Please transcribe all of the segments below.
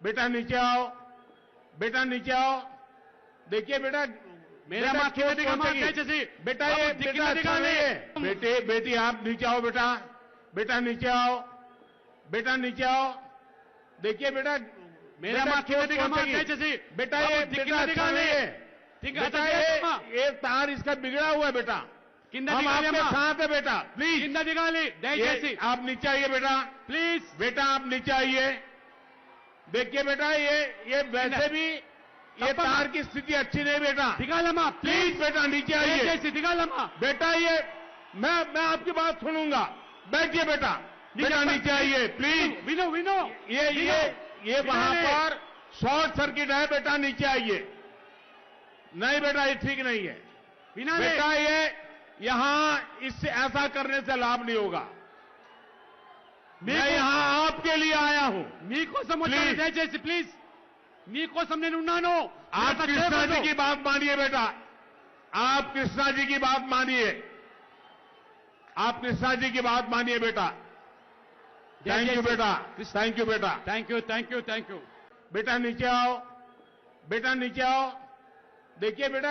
बेटा नीचे आओ, बेटा नीचे आओ। देखिए बेटा, मेरा बेटा माध्यम चोट पहुंचेगी। दयచేసి बेटा ये बेटा अच्छा नहीं है। बेटे बेटी आप नीचे आओ बेटा, बेटा नीचे आओ, बेटा नीचे आओ। देखिए बेटा, मेरा माध्यम दयచేసి बेटा ये बेटा अच्छा नहीं है। बेटा ये तार इसका बिगड़ा हुआ है बेटा। కింద हम దిగాలి आपके అమ్మా साथ है बेटा, प्लीज। కింద దిగాలి దయచేసి आप नीचे आइए बेटा, ప్లీజ్ बेटा आप नीचे आइए। देखिए बेटा, ये वैसे भी ये तప్పమ్మా. तार की स्थिति अच्छी नहीं बेटा। దిగాలమ్మా प्लीज बेटा नीचे आइए। దయచేసి దిగాలమ్మా बेटा ये मैं आपकी बात सुनूंगा। बैठिए बेटा, बेटा नीचे आइए प्लीज। విను విను ये वहां पर शॉर्ट सर्किट है बेटा, नीचे आइए। नहीं बेटा ये ठीक नहीं है వినాలి बेटा। ये यहां इससे ऐसा करने से लाभ नहीं होगा। मैं यहां आपके लिए आया हूं। మీకోసం వచ్చాను Please. దయచేసి ప్లీజ్ మీకోసం నేను ఉన్నాను आप నాతో कृष्णा जी చేయవద్దు. की बात मानिए बेटा, आप कृष्णा जी की बात मानिए, आप कृष्णा जी की बात मानिए बेटा। थैंक यू बेटा, थैंक यू बेटा। Thank you thank you thank you बेटा नीचे आओ, बेटा नीचे आओ। देखिए बेटा,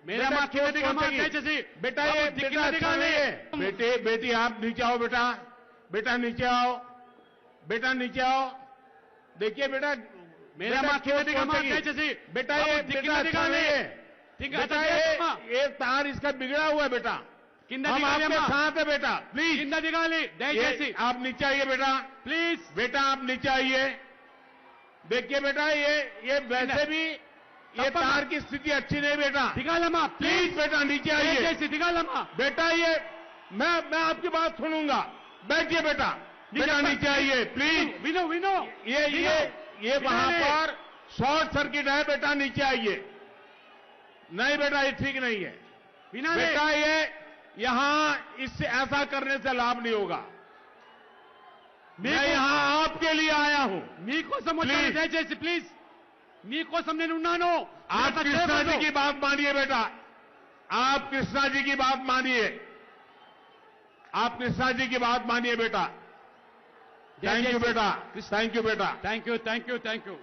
मेरा बेटा माध्यम चोट पहुंचेगी। दयచేసి बेटा ये बेटा अच्छा नहीं है। बेटे बेटी आप नीचे आओ बेटा, बेटा नीचे आओ, बेटा नीचे आओ। देखिए बेटा, मेरा बेटा माध्यम चोट पहुंचेगी। దయచేసి बेटा ये बेटा अच्छा नहीं है। बेटा ये तार इसका बिगड़ा हुआ है बेटा। కింద हम దిగాలి आपके అమ్మా साथ है बेटा, प्लीज। కింద దిగాలి దయచేసి आप नीचे आइए बेटा, ప్లీజ్ बेटा आप नीचे आइए। देखिए बेटा, ये वैसे भी ये तప్పమ్మా. तार की स्थिति अच्छी नहीं बेटा। దిగాలమ్మా प्लीज बेटा नीचे आइए। దయచేసి దిగాలమ్మా बेटा ये मैं आपकी बात सुनूंगा। बैठिए बेटा, बेटा नीचे आइए प्लीज। విను విను ये वहां पर शॉर्ट सर्किट है बेटा, नीचे आइए। नहीं बेटा ये ठीक नहीं है వినాలి बेटा। ये यहां इससे ऐसा करने से लाभ नहीं होगा। मैं यहां आपके लिए आया हूं। మీకోసం వచ్చాను Please. దయచేసి ప్లీజ్ మీకోసం నేను ఉన్నాను आप నాతో कृष्णा जी చేయవద్దు. की बात मानिए बेटा, आप कृष्णा जी की बात मानिए, आप कृष्णा जी की बात मानिए बेटा। थैंक यू बेटा, थैंक यू बेटा। Thank you thank you thank you